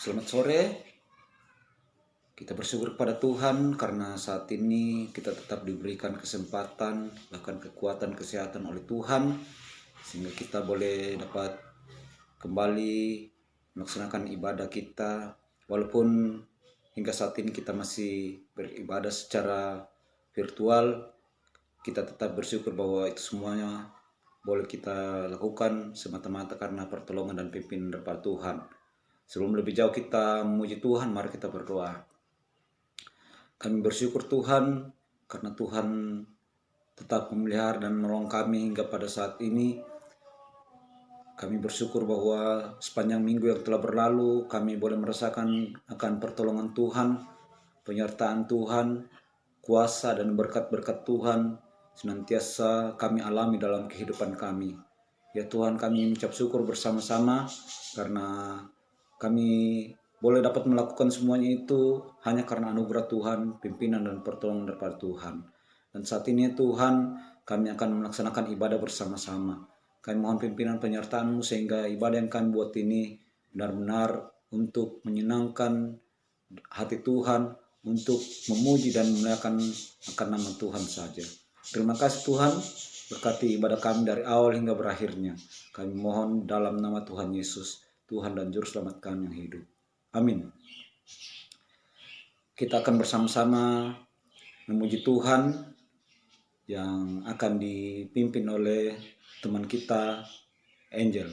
Selamat sore. Kita bersyukur kepada Tuhan karena saat ini kita tetap diberikan kesempatan, bahkan kekuatan, kesehatan oleh Tuhan, sehingga kita boleh dapat kembali melaksanakan ibadah kita. Walaupun hingga saat ini kita masih beribadah secara virtual, kita tetap bersyukur bahwa itu semuanya boleh kita lakukan semata-mata karena pertolongan dan pimpinan daripada Tuhan. Sebelum lebih jauh kita memuji Tuhan, mari kita berdoa. Kami bersyukur Tuhan karena Tuhan tetap memelihara dan menolong kami hingga pada saat ini. Kami bersyukur bahwa sepanjang minggu yang telah berlalu kami boleh merasakan akan pertolongan Tuhan, penyertaan Tuhan, kuasa dan berkat-berkat Tuhan senantiasa kami alami dalam kehidupan kami. Ya Tuhan, kami mengucap syukur bersama-sama karena kami boleh dapat melakukan semuanya itu hanya karena anugerah Tuhan, pimpinan dan pertolongan daripada Tuhan. Dan saat ini Tuhan, kami akan melaksanakan ibadah bersama-sama. Kami mohon pimpinan penyertaan-Mu sehingga ibadah yang kami buat ini benar-benar untuk menyenangkan hati Tuhan, untuk memuji dan memuliakan akan nama Tuhan saja. Terima kasih Tuhan, berkati ibadah kami dari awal hingga berakhirnya. Kami mohon dalam nama Tuhan Yesus, Tuhan dan Juru Selamat kami yang hidup. Amin. Kita akan bersama-sama memuji Tuhan yang akan dipimpin oleh teman kita, Angel.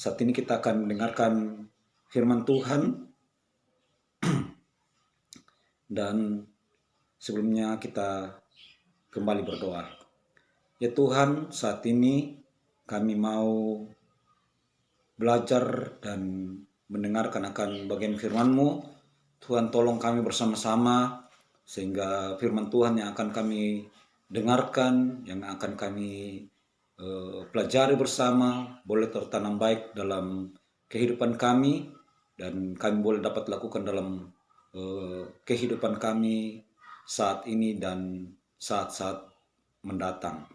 Saat ini kita akan mendengarkan firman Tuhan dan sebelumnya kita kembali berdoa. Ya Tuhan, saat ini kami mau belajar dan mendengarkan akan bagian firman-Mu. Tuhan, tolong kami bersama-sama sehingga firman Tuhan yang akan kami dengarkan, yang akan kami pelajari bersama boleh tertanam baik dalam kehidupan kami dan kami boleh dapat lakukan dalam kehidupan kami saat ini dan saat-saat mendatang.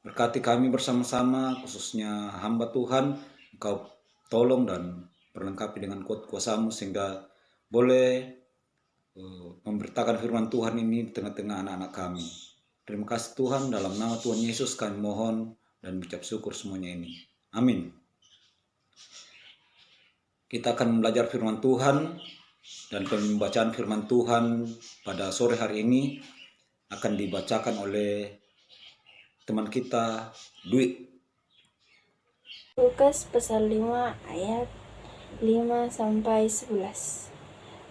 Berkati kami bersama-sama, khususnya hamba Tuhan, Engkau tolong dan perlengkapi dengan kuasa-Mu sehingga boleh memberitakan firman Tuhan ini di tengah-tengah anak-anak kami. Terima kasih Tuhan, dalam nama Tuhan Yesus kami mohon dan mengucap syukur semuanya ini. Amin. Kita akan belajar firman Tuhan dan pembacaan firman Tuhan pada sore hari ini akan dibacakan oleh teman kita, Dwi. Lukas pasal 5 ayat 5-11.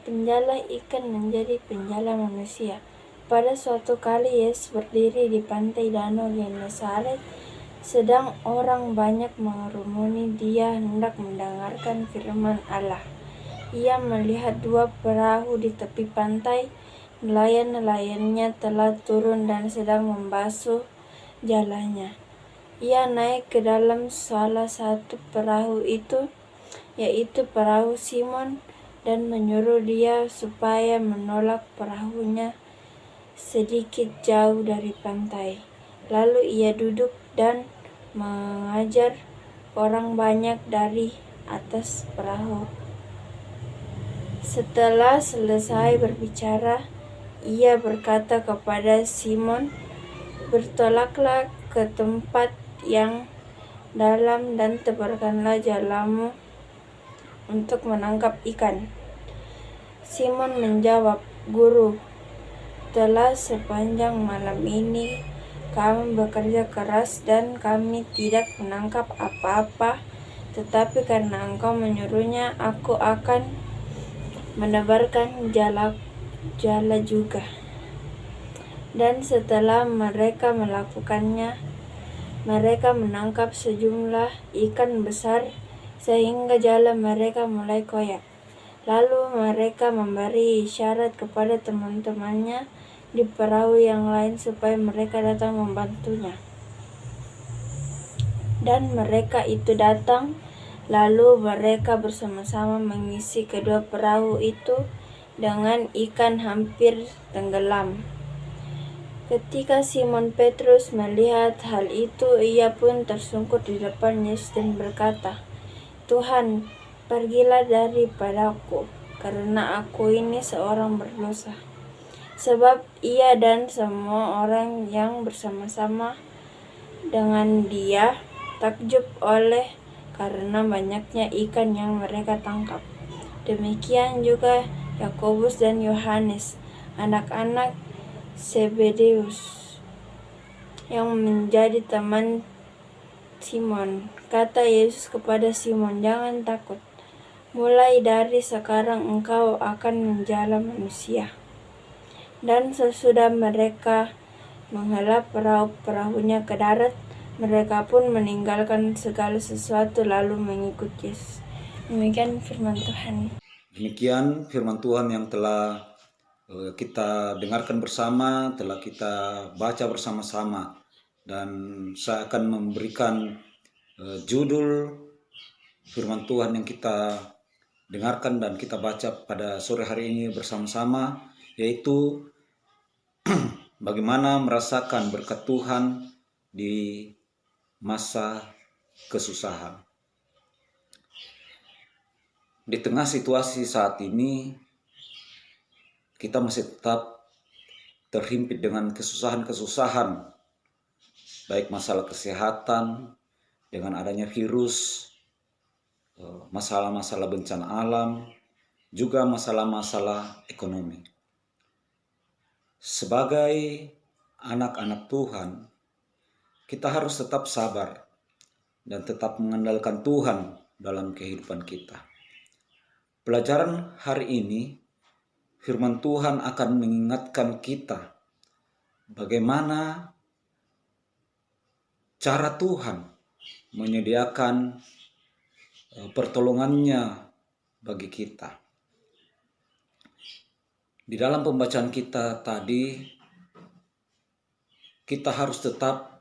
Penjala ikan menjadi penjala manusia. Pada suatu kali Yesus berdiri di pantai Danau Genesaret, sedang orang banyak mengerumuni. Dia hendak mendengarkan firman Allah. Ia melihat dua perahu di tepi pantai. Nelayan-nelayannya telah turun dan sedang membasuh jalannya. Ia naik ke dalam salah satu perahu itu, yaitu perahu Simon, dan menyuruh dia supaya menolak perahunya sedikit jauh dari pantai. Lalu ia duduk dan mengajar orang banyak dari atas perahu. Setelah selesai berbicara, ia berkata kepada Simon, "Bertolaklah ke tempat yang dalam dan tebarkanlah jalamu untuk menangkap ikan." Simon menjawab, "Guru, telah sepanjang malam ini kami bekerja keras dan kami tidak menangkap apa-apa, tetapi karena Engkau menyuruhnya, aku akan menebarkan jala juga." Dan setelah mereka melakukannya, mereka menangkap sejumlah ikan besar sehingga jala mereka mulai koyak. Lalu mereka memberi isyarat kepada teman-temannya di perahu yang lain supaya mereka datang membantunya. Dan mereka itu datang, lalu mereka bersama-sama mengisi kedua perahu itu dengan ikan hampir tenggelam. Ketika Simon Petrus melihat hal itu, ia pun tersungkur di depan Yesus dan berkata, "Tuhan, pergilah daripadaku, karena aku ini seorang berdosa." Sebab ia dan semua orang yang bersama-sama dengan dia takjub oleh karena banyaknya ikan yang mereka tangkap. Demikian juga Yakobus dan Yohanes, anak-anak Zebedeus, yang menjadi teman Simon. Kata Yesus kepada Simon, "Jangan takut. Mulai dari sekarang engkau akan menjala manusia." Dan sesudah mereka menghela perahu-perahunya ke darat, mereka pun meninggalkan segala sesuatu lalu mengikut Yesus. Demikian firman Tuhan. Demikian firman Tuhan yang telah kita dengarkan bersama, telah kita baca bersama-sama. Dan saya akan memberikan judul firman Tuhan yang kita dengarkan dan kita baca pada sore hari ini bersama-sama, yaitu bagaimana merasakan berkat Tuhan di masa kesusahan. Di tengah situasi saat ini, kita masih tetap terhimpit dengan kesusahan-kesusahan, baik masalah kesehatan, dengan adanya virus, masalah-masalah bencana alam, juga masalah-masalah ekonomi. Sebagai anak-anak Tuhan, kita harus tetap sabar dan tetap mengandalkan Tuhan dalam kehidupan kita. Pelajaran hari ini, firman Tuhan akan mengingatkan kita bagaimana cara Tuhan menyediakan pertolongannya bagi kita. Di dalam pembacaan kita tadi, kita harus tetap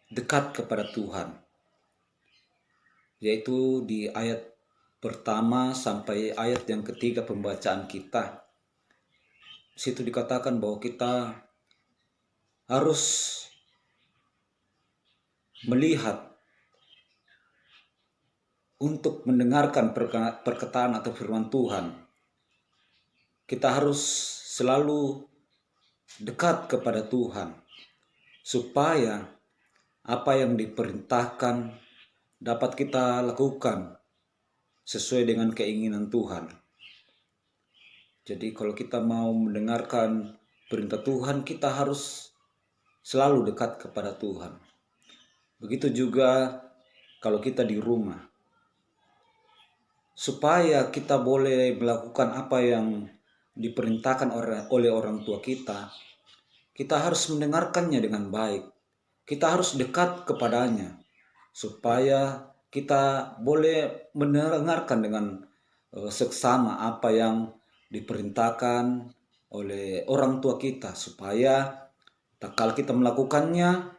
dekat kepada Tuhan, yaitu di ayat pertama sampai ayat yang ketiga pembacaan kita. Di situ dikatakan bahwa kita harus melihat untuk mendengarkan perkataan atau firman Tuhan. Kita harus selalu dekat kepada Tuhan supaya apa yang diperintahkan dapat kita lakukan sesuai dengan keinginan Tuhan. Jadi kalau kita mau mendengarkan perintah Tuhan, kita harus selalu dekat kepada Tuhan. Begitu juga kalau kita di rumah. Supaya kita boleh melakukan apa yang diperintahkan oleh orang tua kita, kita harus mendengarkannya dengan baik. Kita harus dekat kepadanya supaya kita boleh mendengarkan dengan seksama apa yang diperintahkan oleh orang tua kita, supaya kalau kita melakukannya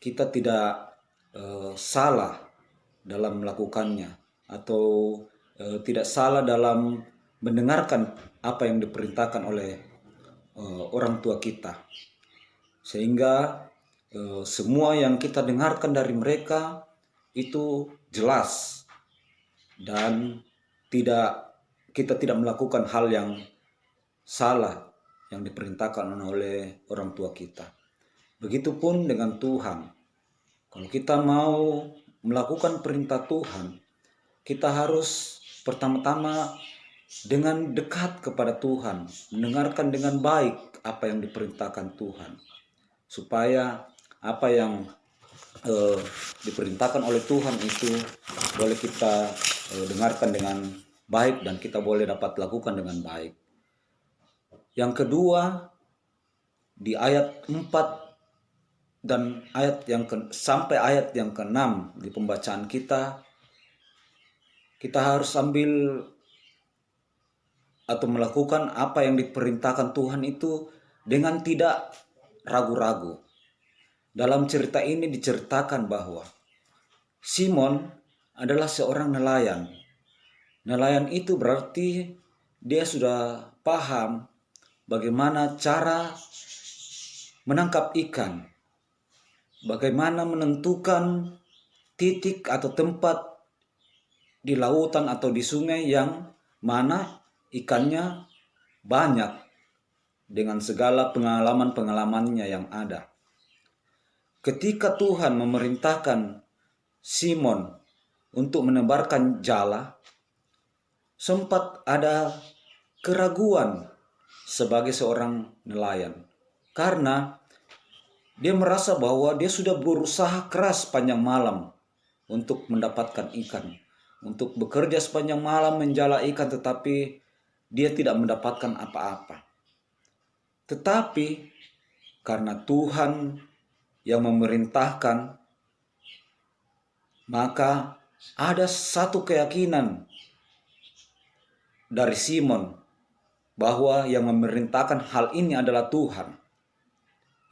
kita tidak salah dalam melakukannya, atau tidak salah dalam mendengarkan apa yang diperintahkan oleh orang tua kita, sehingga semua yang kita dengarkan dari mereka itu jelas dan kita tidak melakukan hal yang salah yang diperintahkan oleh orang tua kita. Begitupun dengan Tuhan. Kalau kita mau melakukan perintah Tuhan, kita harus pertama-tama dengan dekat kepada Tuhan, mendengarkan dengan baik apa yang diperintahkan Tuhan, supaya apa yang diperintahkan oleh Tuhan itu boleh kita dengarkan dengan baik dan kita boleh dapat lakukan dengan baik. Yang kedua, di ayat 4 dan sampai ayat yang ke-6 di pembacaan kita harus ambil atau melakukan apa yang diperintahkan Tuhan itu dengan tidak ragu-ragu. Dalam cerita ini diceritakan bahwa Simon adalah seorang nelayan. Nelayan itu berarti dia sudah paham bagaimana cara menangkap ikan, bagaimana menentukan titik atau tempat di lautan atau di sungai yang mana ikannya banyak dengan segala pengalaman-pengalamannya yang ada. Ketika Tuhan memerintahkan Simon untuk menebarkan jala, sempat ada keraguan sebagai seorang nelayan, karena dia merasa bahwa dia sudah berusaha keras sepanjang malam untuk mendapatkan ikan, untuk bekerja sepanjang malam menjala ikan, tetapi dia tidak mendapatkan apa-apa. Tetapi karena Tuhan yang memerintahkan, maka ada satu keyakinan dari Simon bahwa yang memerintahkan hal ini adalah Tuhan.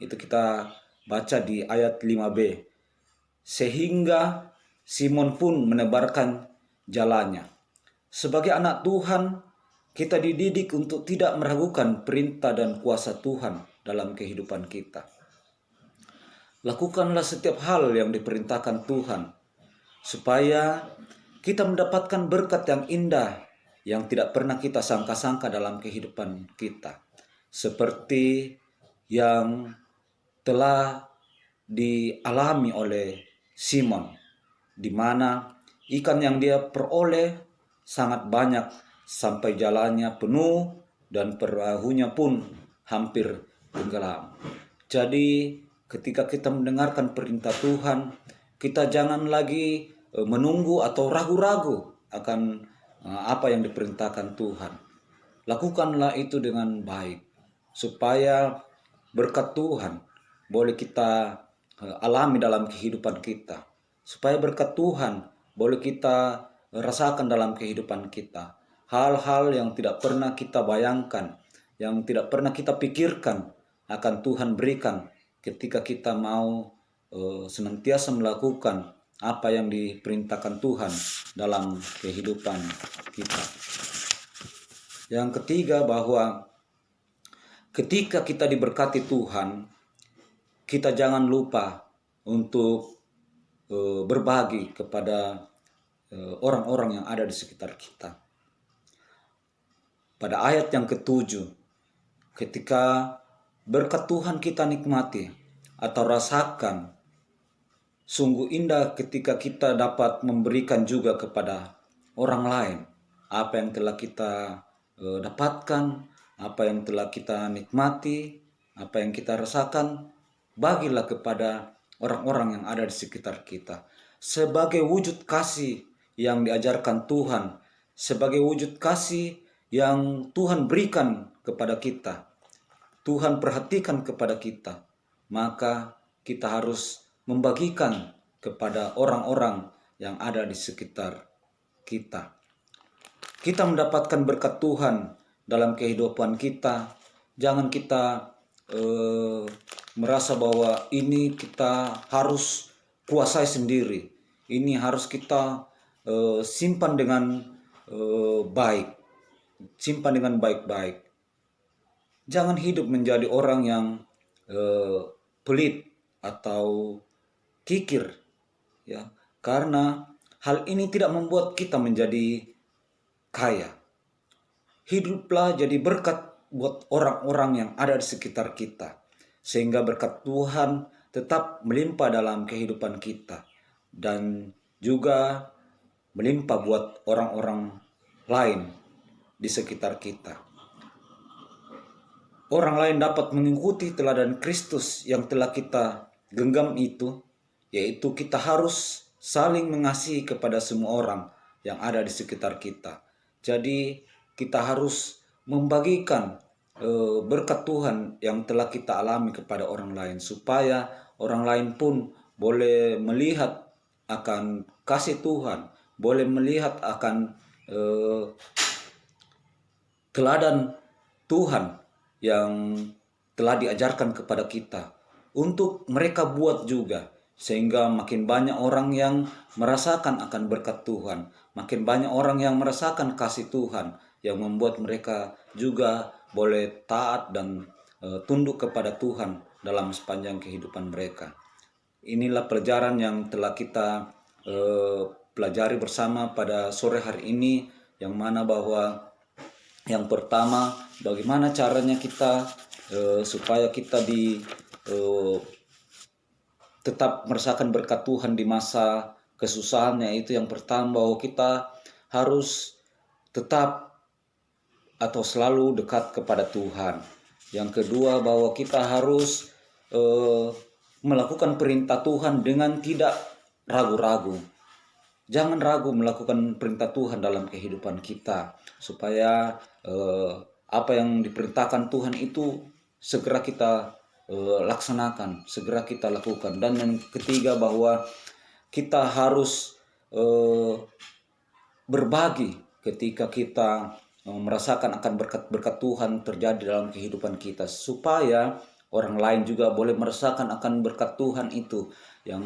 Itu kita baca di ayat 5b. Sehingga Simon pun menebarkan jalannya. Sebagai anak Tuhan, kita dididik untuk tidak meragukan perintah dan kuasa Tuhan dalam kehidupan kita. Lakukanlah setiap hal yang diperintahkan Tuhan, supaya kita mendapatkan berkat yang indah yang tidak pernah kita sangka-sangka dalam kehidupan kita. Seperti yang telah dialami oleh Simon, di mana ikan yang dia peroleh sangat banyak sampai jalannya penuh dan perahunya pun hampir tenggelam. Jadi ketika kita mendengarkan perintah Tuhan, kita jangan lagi menunggu atau ragu-ragu akan apa yang diperintahkan Tuhan. Lakukanlah itu dengan baik, supaya berkat Tuhan boleh kita alami dalam kehidupan kita, supaya berkat Tuhan boleh kita rasakan dalam kehidupan kita. Hal-hal yang tidak pernah kita bayangkan, yang tidak pernah kita pikirkan akan Tuhan berikan ketika kita mau senantiasa melakukan apa yang diperintahkan Tuhan dalam kehidupan kita. Yang ketiga, bahwa ketika kita diberkati Tuhan, kita jangan lupa untuk berbagi kepada orang-orang yang ada di sekitar kita. Pada ayat yang ke-7, ketika berkat Tuhan kita nikmati atau rasakan, sungguh indah ketika kita dapat memberikan juga kepada orang lain apa yang telah kita dapatkan, apa yang telah kita nikmati, apa yang kita rasakan. Bagilah kepada orang-orang yang ada di sekitar kita sebagai wujud kasih yang diajarkan Tuhan, sebagai wujud kasih yang Tuhan berikan kepada kita, Tuhan perhatikan kepada kita, maka kita harus membagikan kepada orang-orang yang ada di sekitar kita. Kita mendapatkan berkat Tuhan dalam kehidupan kita. Jangan kita merasa bahwa ini kita harus kuasai sendiri. Ini harus kita simpan dengan baik. Simpan dengan baik-baik. Jangan hidup menjadi orang yang pelit atau kikir, ya, karena hal ini tidak membuat kita menjadi kaya. Hiduplah jadi berkat buat orang-orang yang ada di sekitar kita, sehingga berkat Tuhan tetap melimpah dalam kehidupan kita dan juga melimpah buat orang-orang lain di sekitar kita. Orang lain dapat mengikuti teladan Kristus yang telah kita genggam itu, yaitu kita harus saling mengasihi kepada semua orang yang ada di sekitar kita. Jadi kita harus membagikan berkat Tuhan yang telah kita alami kepada orang lain, supaya orang lain pun boleh melihat akan kasih Tuhan, boleh melihat akan teladan Tuhan yang telah diajarkan kepada kita untuk mereka buat juga, sehingga makin banyak orang yang merasakan akan berkat Tuhan, makin banyak orang yang merasakan kasih Tuhan yang membuat mereka juga boleh taat dan tunduk kepada Tuhan dalam sepanjang kehidupan mereka. Inilah pelajaran yang telah kita pelajari bersama pada sore hari ini, yang mana bahwa yang pertama, bagaimana caranya kita supaya kita tetap merasakan berkat Tuhan di masa kesusahannya. Itu yang pertama, bahwa kita harus tetap atau selalu dekat kepada Tuhan. Yang kedua, bahwa kita harus melakukan perintah Tuhan dengan tidak ragu-ragu. Jangan ragu melakukan perintah Tuhan dalam kehidupan kita, supaya apa yang diperintahkan Tuhan itu segera kita laksanakan, segera kita lakukan. Dan yang ketiga, bahwa kita harus berbagi ketika kita merasakan akan berkat-berkat Tuhan terjadi dalam kehidupan kita, supaya orang lain juga boleh merasakan akan berkat Tuhan itu yang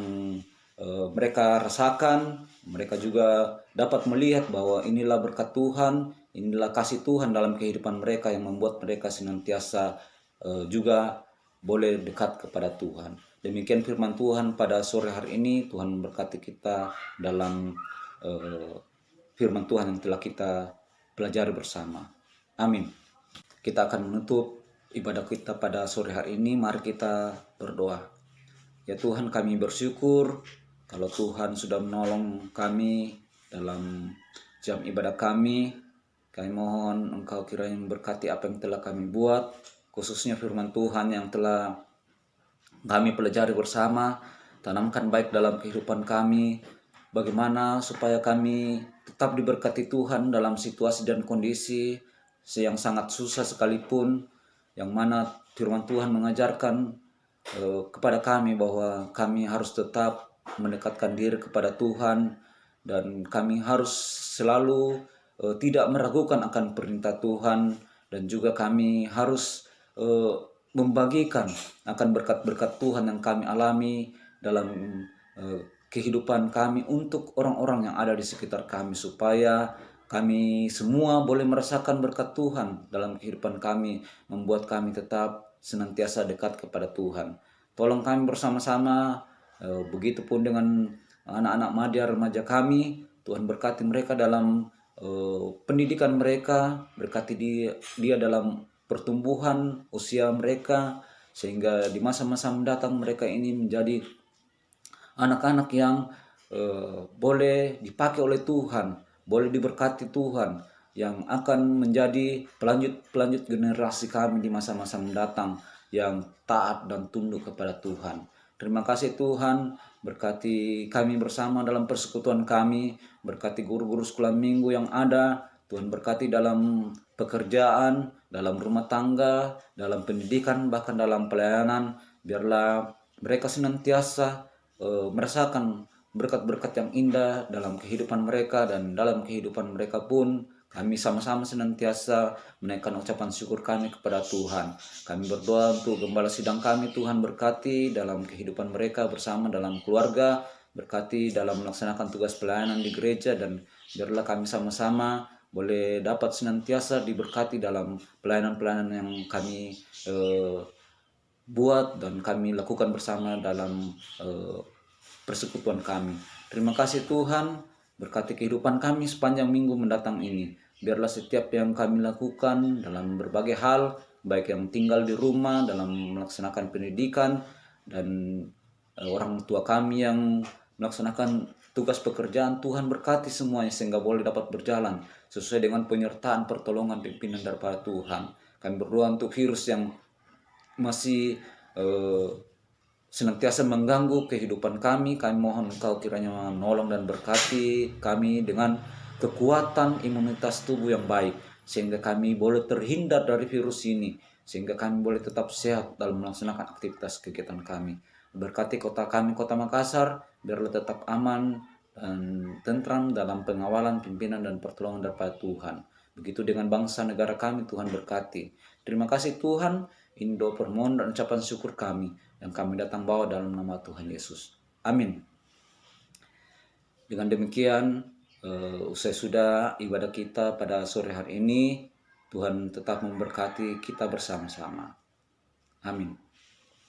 mereka rasakan. Mereka juga dapat melihat bahwa inilah berkat Tuhan, inilah kasih Tuhan dalam kehidupan mereka yang membuat mereka senantiasa juga boleh dekat kepada Tuhan. Demikian firman Tuhan pada sore hari ini. Tuhan memberkati kita dalam firman Tuhan yang telah kita pelajari bersama. Amin. Kita akan menutup ibadah kita pada sore hari ini. Mari kita berdoa. Ya Tuhan, kami bersyukur kalau Tuhan sudah menolong kami dalam jam ibadah kami. Kami mohon Engkau kiranya memberkati apa yang telah kami buat, khususnya firman Tuhan yang telah kami pelajari bersama. Tanamkan baik dalam kehidupan kami, bagaimana supaya kami tetap diberkati Tuhan dalam situasi dan kondisi yang sangat susah sekalipun, yang mana firman Tuhan mengajarkan kepada kami bahwa kami harus tetap mendekatkan diri kepada Tuhan, dan kami harus selalu tidak meragukan akan perintah Tuhan, dan juga kami harus membagikan akan berkat-berkat Tuhan yang kami alami dalam kehidupan kami untuk orang-orang yang ada di sekitar kami, supaya kami semua boleh merasakan berkat Tuhan dalam kehidupan kami, membuat kami tetap senantiasa dekat kepada Tuhan. Tolong kami bersama-sama, begitupun dengan anak-anak madya remaja kami. Tuhan berkati mereka dalam pendidikan mereka, berkati dia dalam pertumbuhan usia mereka, sehingga di masa-masa mendatang mereka ini menjadi anak-anak yang boleh dipakai oleh Tuhan, boleh diberkati Tuhan, yang akan menjadi pelanjut generasi kami di masa-masa mendatang yang taat dan tunduk kepada Tuhan. Terima kasih Tuhan, berkati kami bersama dalam persekutuan kami, berkati guru-guru sekolah minggu yang ada. Tuhan berkati dalam pekerjaan, dalam rumah tangga, dalam pendidikan, bahkan dalam pelayanan. Biarlah mereka senantiasa merasakan berkat-berkat yang indah dalam kehidupan mereka, dan dalam kehidupan mereka pun kami sama-sama senantiasa menaikkan ucapan syukur kami kepada Tuhan. Kami berdoa untuk gembala sidang kami, Tuhan berkati dalam kehidupan mereka bersama dalam keluarga, berkati dalam melaksanakan tugas pelayanan di gereja, dan biarlah kami sama-sama boleh dapat senantiasa diberkati dalam pelayanan-pelayanan yang kami buat dan kami lakukan bersama dalam persekutuan kami. Terima kasih Tuhan, berkati kehidupan kami sepanjang minggu mendatang ini. Biarlah setiap yang kami lakukan dalam berbagai hal, baik yang tinggal di rumah, dalam melaksanakan pendidikan, dan orang tua kami yang melaksanakan tugas pekerjaan, Tuhan berkati semuanya sehingga boleh dapat berjalan sesuai dengan penyertaan pertolongan pimpinan daripada Tuhan. Kami berdoa untuk virus yang masih senantiasa mengganggu kehidupan kami. Kami mohon Engkau kiranya menolong dan berkati kami dengan kekuatan imunitas tubuh yang baik, sehingga kami boleh terhindar dari virus ini, sehingga kami boleh tetap sehat dalam melaksanakan aktivitas kegiatan kami. Berkati kota kami, Kota Makassar, biarlah tetap aman dan tentram dalam pengawalan, pimpinan, dan pertolongan daripada Tuhan. Begitu dengan bangsa negara kami, Tuhan berkati. Terima kasih Tuhan, ini doa permohonan dan ucapan syukur kami yang kami datang bawa dalam nama Tuhan Yesus. Amin. Dengan demikian, usai sudah ibadah kita pada sore hari ini, Tuhan tetap memberkati kita bersama-sama. Amin.